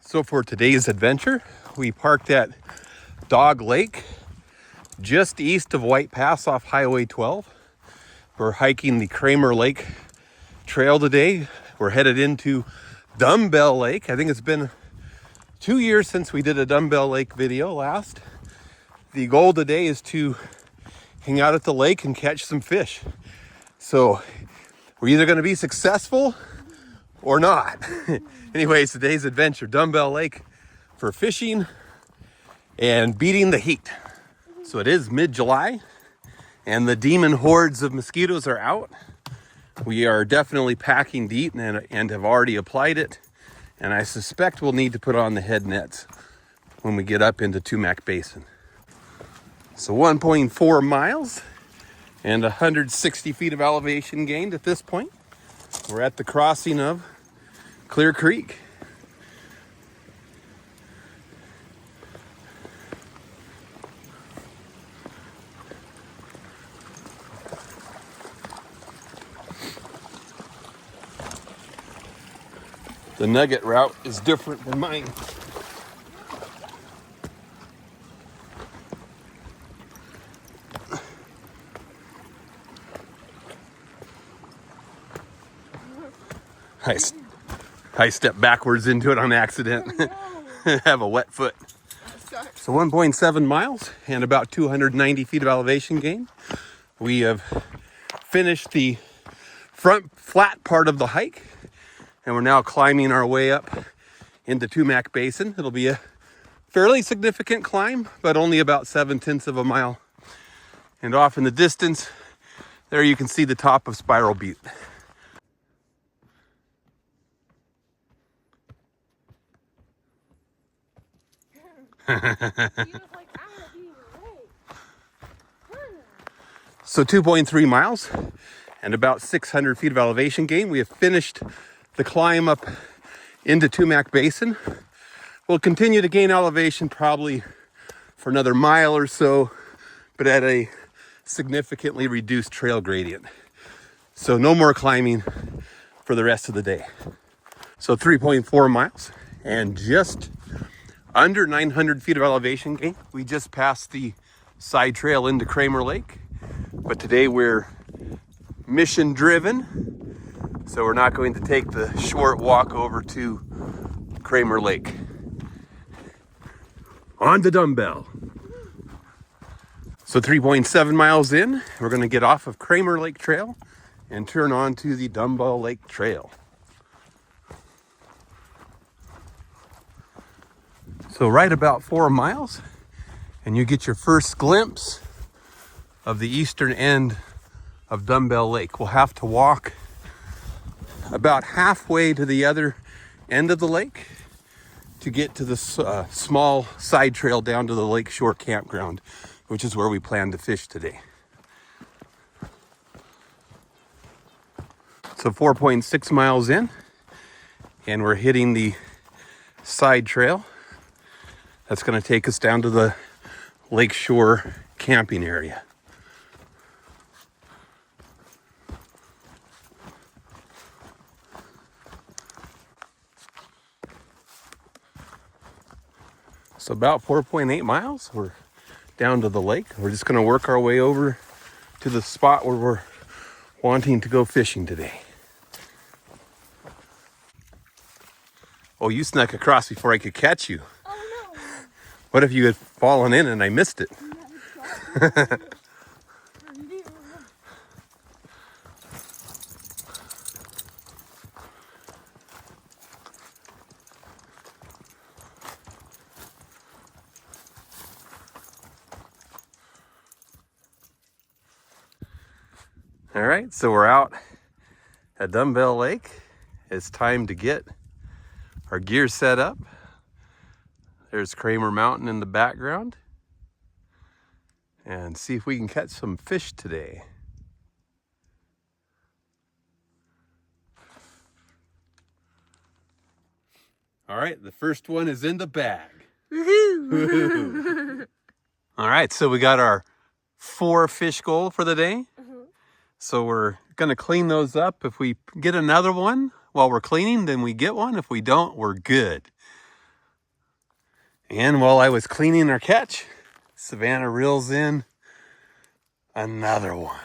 So for today's adventure, we parked at Dog Lake, just east of White Pass off Highway 12. We're hiking the Kramer Lake Trail today. We're headed into Dumbbell Lake. I think it's been 2 years since we did a Dumbbell Lake video last. The goal today is to hang out at the lake and catch some fish. So we're either going to be successful or not. Anyways, today's adventure, Dumbbell Lake, for fishing and beating the heat. So it is mid-July and the demon hordes of mosquitoes are out. We are definitely packing deep and have already applied it. And I suspect we'll need to put on the head nets when we get up into Tumac Basin. So 1.4 miles and 160 feet of elevation gained at this point. We're at the crossing of Clear Creek. The nugget route is different than mine. I stepped backwards into it on accident. Have a wet foot. So 1.7 miles and about 290 feet of elevation gain. We have finished the front flat part of the hike, and we're now climbing our way up into Tumac Basin. It'll be a fairly significant climb, but only about 7/10 of a mile. And off in the distance, there you can see the top of Spiral Butte. So 2.3 miles and about 600 feet of elevation gain. We have finished the climb up into Tumac Basin. We'll continue to gain elevation probably for another mile or so, but at a significantly reduced trail gradient. So no more climbing for the rest of the day. So 3.4 miles and just under 900 feet of elevation gain. We just passed the side trail into Kramer Lake, but today we're mission driven. So we're not going to take the short walk over to Kramer Lake. On to Dumbbell. So 3.7 miles in, we're going to get off of Kramer Lake Trail and turn on to the Dumbbell Lake Trail. So right about 4 miles, and you get your first glimpse of the eastern end of Dumbbell Lake. We'll have to walk about halfway to the other end of the lake to get to the small side trail down to the Lakeshore Campground, which is where we plan to fish today. So 4.6 miles in, and we're hitting the side trail. That's going to take us down to the Lakeshore camping area. So about 4.8 miles, we're down to the lake. We're just going to work our way over to the spot where we're wanting to go fishing today. Oh, you snuck across before I could catch you. Oh no. What if you had fallen in and I missed it? All right, so we're out at Dumbbell Lake. It's time to get our gear set up. There's Kramer Mountain in the background. And see if we can catch some fish today. All right, the first one is in the bag. Woohoo! All right, so we got our 4 fish goal for the day. So we're going to clean those up. If we get another one while we're cleaning, then we get one. If we don't, we're good. And while I was cleaning our catch, Savannah reels in another one.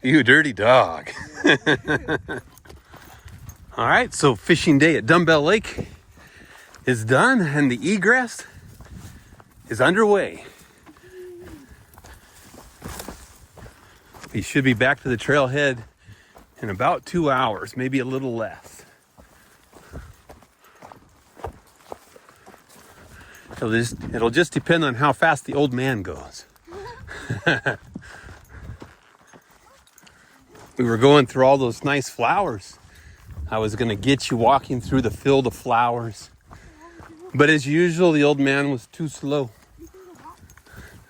You dirty dog. All right, so fishing day at Dumbbell Lake is done and the egress is underway. We should be back to the trailhead in about 2 hours, maybe a little less. It'll just depend on how fast the old man goes. We were going through all those nice flowers. I was going to get you walking through the field of flowers. But as usual, the old man was too slow.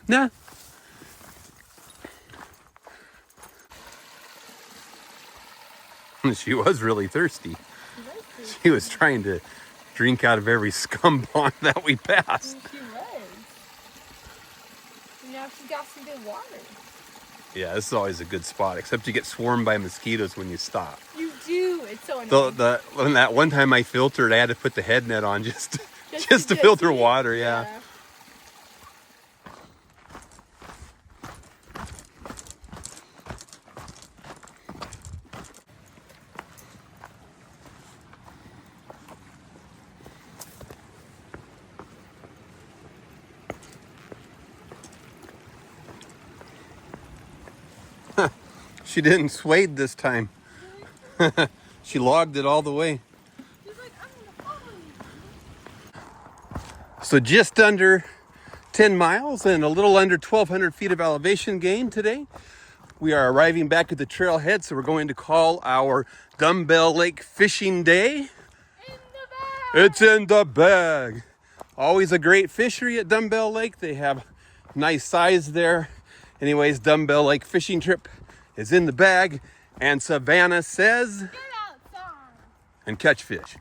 Nah. She was really thirsty. She was trying to drink out of every scum pond that we passed. She was. Now she got some good water. Yeah, this is always a good spot, except you get swarmed by mosquitoes when you stop. You do. It's so annoying. When that one time I filtered, I had to put the head net on just to filter water. Yeah. She didn't swade this time. She logged it all the way. She's like, I'm gonna follow you. So just under 10 miles and a little under 1,200 feet of elevation gain today. We are arriving back at the trailhead, so we're going to call our Dumbbell Lake fishing day. In the bag. It's in the bag. Always a great fishery at Dumbbell Lake. They have nice size there. Anyways, Dumbbell Lake fishing trip is in the bag, and Savannah says, Get outside and catch fish.